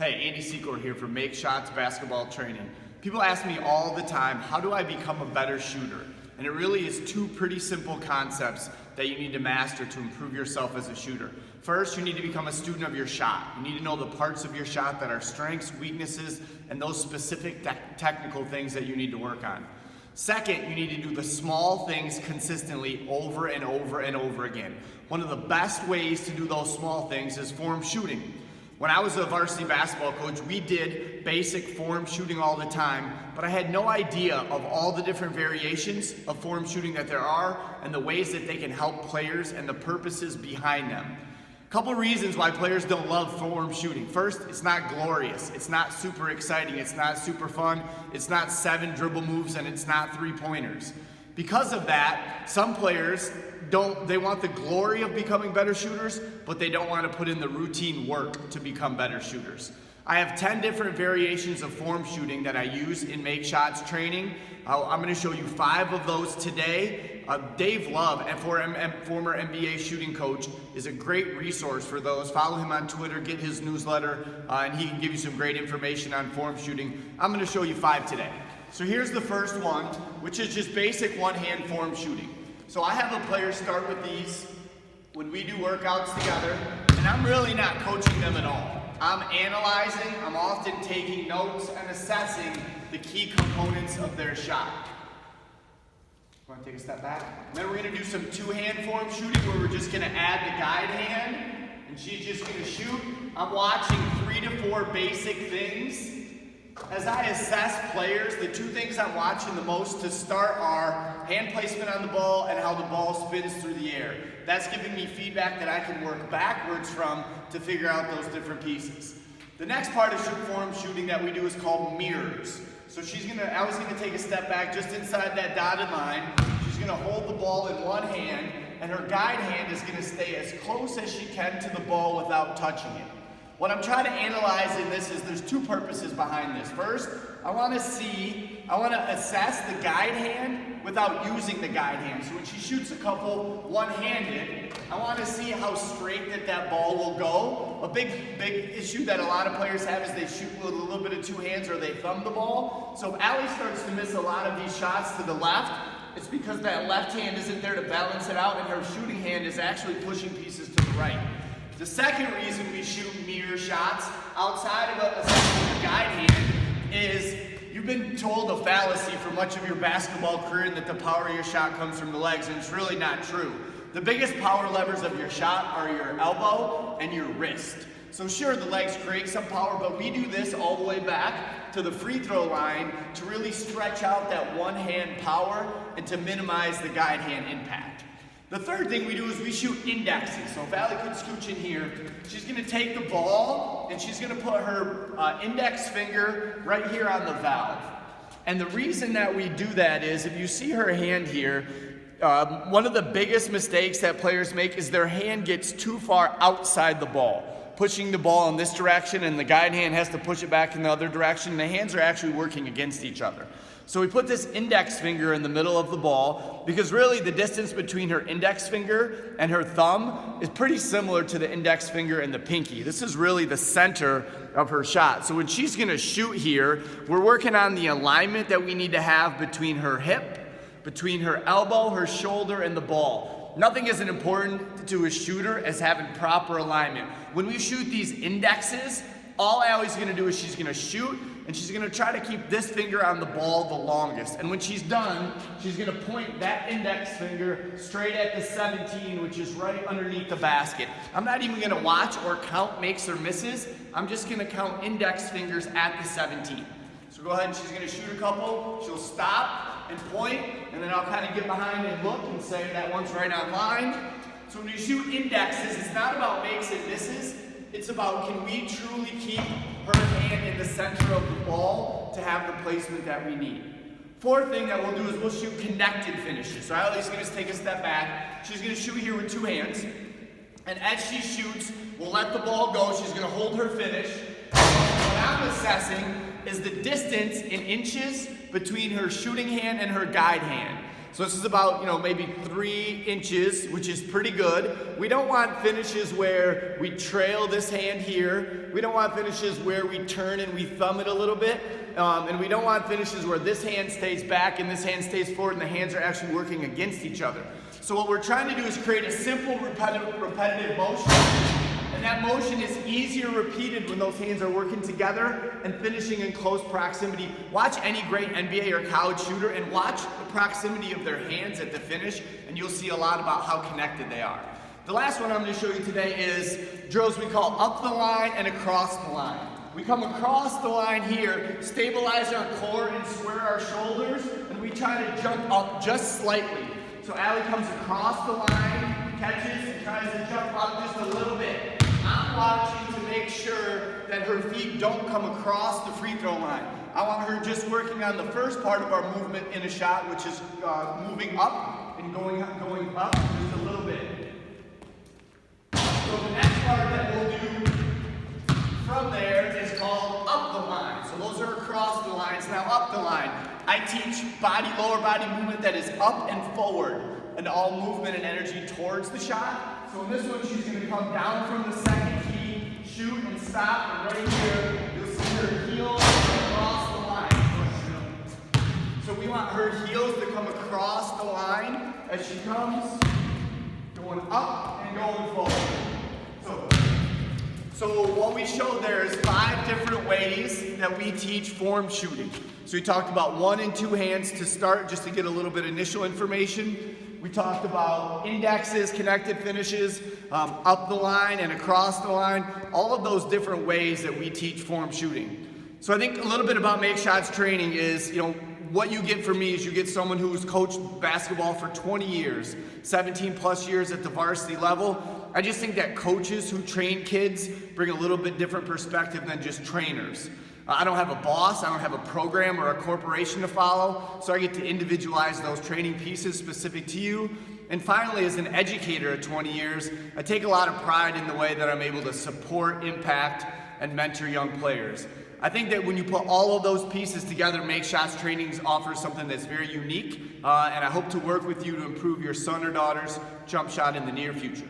Hey, Andy Secor here from Make Shots Basketball Training. People ask me all the time, how do I become a better shooter? And it really is two pretty simple concepts that you need to master to improve yourself as a shooter. First, you need to become a student of your shot. You need to know the parts of your shot that are strengths, weaknesses, and those specific technical things that you need to work on. Second, you need to do the small things consistently over and over and over again. One of the best ways to do those small things is form shooting. When I was a varsity basketball coach, we did basic form shooting all the time, but I had no idea of all the different variations of form shooting that there are and the ways that they can help players and the purposes behind them. A couple reasons why players don't love form shooting. First, it's not glorious. It's not super exciting. It's not super fun. It's not 7 dribble moves and it's not 3-pointers. Because of that, some players they want the glory of becoming better shooters, but they don't want to put in the routine work to become better shooters. I have 10 different variations of form shooting that I use in Make Shots training. I'm going to show you 5 of those today. Dave Love, former NBA shooting coach, is a great resource for those. Follow him on Twitter, get his newsletter, and he can give you some great information on form shooting. I'm going to show you 5 today. So here's the first one, which is just basic one-hand form shooting. So I have a player start with these when we do workouts together, and I'm really not coaching them at all. I'm analyzing, I'm often taking notes and assessing the key components of their shot. Want to take a step back? And then we're going to do some two-hand form shooting where we're just going to add the guide hand, and she's just going to shoot. I'm watching 3 to 4 basic things. As I assess players, the 2 things I'm watching the most to start are hand placement on the ball and how the ball spins through the air. That's giving me feedback that I can work backwards from to figure out those different pieces. The next part of form shooting that we do is called mirrors. So Allie's gonna take a step back just inside that dotted line. She's gonna hold the ball in one hand, and her guide hand is gonna stay as close as she can to the ball without touching it. What I'm trying to analyze in this is there's 2 purposes behind this. First, I want to assess the guide hand without using the guide hand. So when she shoots a couple one-handed, I want to see how straight that ball will go. A big issue that a lot of players have is they shoot with a little bit of 2 hands or they thumb the ball. So if Allie starts to miss a lot of these shots to the left, it's because that left hand isn't there to balance it out and her shooting hand is actually pushing pieces to the right. The second reason we shoot mirror shots outside of a guide hand is you've been told a fallacy for much of your basketball career that the power of your shot comes from the legs, and it's really not true. The biggest power levers of your shot are your elbow and your wrist. So sure, the legs create some power, but we do this all the way back to the free throw line to really stretch out that one-hand power and to minimize the guide hand impact. The third thing we do is we shoot indexes. So if Allie could scooch in here, she's going to take the ball and she's going to put her index finger right here on the valve. And the reason that we do that is if you see her hand here, one of the biggest mistakes that players make is their hand gets too far outside the ball, pushing the ball in this direction and the guide hand has to push it back in the other direction. And the hands are actually working against each other. So we put this index finger in the middle of the ball because really the distance between her index finger and her thumb is pretty similar to the index finger and the pinky. This is really the center of her shot. So when she's going to shoot here, we're working on the alignment that we need to have between her hip, between her elbow, her shoulder, and the ball. Nothing is as important to a shooter as having proper alignment. When we shoot these indexes, all Allie's going to do is she's going to shoot, and she's going to try to keep this finger on the ball the longest. And when she's done, she's going to point that index finger straight at the 17, which is right underneath the basket. I'm not even going to watch or count makes or misses. I'm just going to count index fingers at the 17. So go ahead and she's going to shoot a couple. She'll stop and point, and then I'll kind of get behind and look and say that one's right on line. So when you shoot indexes, it's not about makes and misses. It's about can we truly keep her hand in the center of the ball to have the placement that we need. Fourth thing that we'll do is we'll shoot connected finishes. So Allie's going to take a step back. She's going to shoot here with 2 hands. And as she shoots, we'll let the ball go. She's going to hold her finish. What I'm assessing is the distance in inches between her shooting hand and her guide hand. So this is about, maybe 3 inches, which is pretty good. We don't want finishes where we trail this hand here. We don't want finishes where we turn and we thumb it a little bit. And we don't want finishes where this hand stays back and this hand stays forward and the hands are actually working against each other. So what we're trying to do is create a simple repetitive motion. And that motion is easier repeated when those hands are working together and finishing in close proximity. Watch any great NBA or college shooter and watch the proximity of their hands at the finish, and you'll see a lot about how connected they are. The last one I'm going to show you today is drills we call up the line and across the line. We come across the line here, stabilize our core and square our shoulders, and we try to jump up just slightly. So Allie comes across the line, catches, and tries to jump up just a little bit. I'm watching to make sure that her feet don't come across the free throw line. I want her just working on the first part of our movement in a shot, which is moving up and going up just a little bit. So the next part that we'll do from there is called up the line. So those are across the lines. Now up the line. I teach lower body movement that is up and forward, and all movement and energy towards the shot. So in this one, she's going to come down from the second key, shoot and stop, and right here, you'll see her heels across the line. So we want her heels to come across the line as she comes, going up and going forward. So what we showed there is 5 different ways that we teach form shooting. So we talked about 1 and 2 hands to start, just to get a little bit of initial information. We talked about indexes, connected finishes, up the line and across the line, all of those different ways that we teach form shooting. So I think a little bit about Make Shots training is, what you get from me is you get someone who's coached basketball for 20 years, 17 plus years at the varsity level. I just think that coaches who train kids bring a little bit different perspective than just trainers. I don't have a boss, I don't have a program or a corporation to follow, so I get to individualize those training pieces specific to you. And finally, as an educator at 20 years, I take a lot of pride in the way that I'm able to support, impact, and mentor young players. I think that when you put all of those pieces together, Make Shots Training offers something that's very unique, and I hope to work with you to improve your son or daughter's jump shot in the near future.